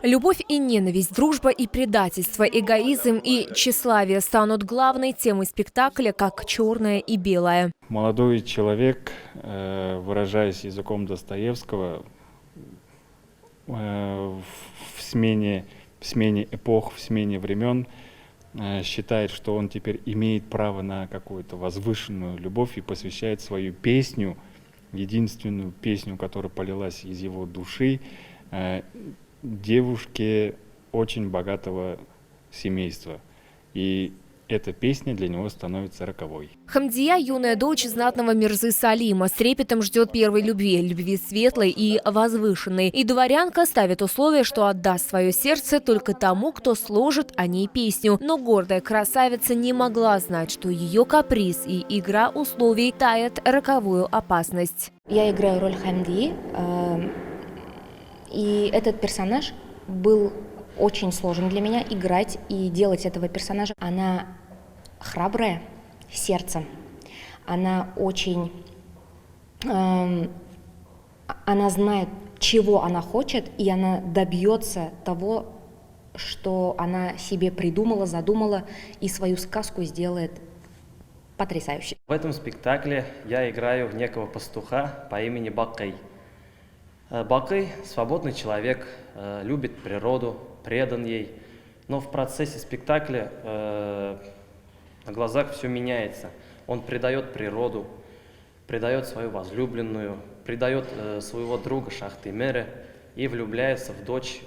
Любовь и ненависть, дружба и предательство, эгоизм и тщеславие станут главной темой спектакля, как черное и белое. Молодой человек, выражаясь языком Достоевского, в смене эпох, в смене времен, считает, что он теперь имеет право на какую-то возвышенную любовь и посвящает свою песню, единственную песню, которая полилась из его души, девушке очень богатого семейства. И эта песня для него становится роковой. Хамдия – юная дочь знатного Мирзы Салима, с трепетом ждет первой любви светлой и возвышенной. И дворянка ставит условие, что отдаст свое сердце только тому, кто сложит о ней песню. Но гордая красавица не могла знать, что ее каприз и игра условий таят роковую опасность. Я играю роль Хамдии, и этот персонаж был очень сложен для меня играть и делать этого персонажа. Она храбрая сердцем, она очень, она знает, чего она хочет, и она добьется того, что она себе придумала, задумала, и свою сказку сделает потрясающе. В этом спектакле я играю некого пастуха по имени Бакый. Бакый – свободный человек, любит природу, предан ей, но в процессе спектакля на глазах все меняется. Он предает природу, предает свою возлюбленную, предает своего друга Шахтемера и влюбляется в дочь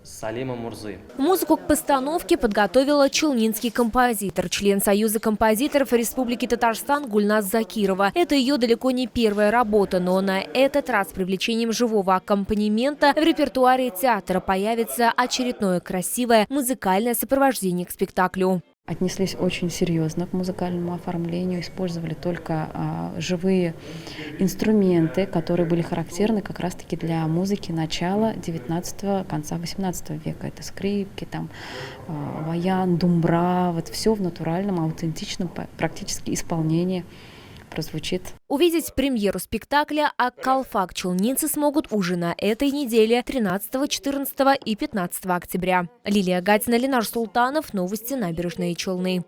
Салима Мурзы. Музыку к постановке подготовила челнинский композитор, член Союза композиторов Республики Татарстан Гульназ Закирова. Это ее далеко не первая работа, но на этот раз с привлечением живого аккомпанемента в репертуаре театра появится очередное красивое музыкальное сопровождение к спектаклю. Отнеслись очень серьезно к музыкальному оформлению, использовали только живые инструменты, которые были характерны как раз-таки для музыки начала 19-го, конца 18 века. Это скрипки, там, баян, думбра, вот все в натуральном, аутентичном практически исполнении прозвучит. Увидеть премьеру спектакля «Ак-Калфак» челнинцы смогут уже на этой неделе 13, 14 и 15 октября. Лилия Гатина, Ленар Султанов. Новости Набережные Челны.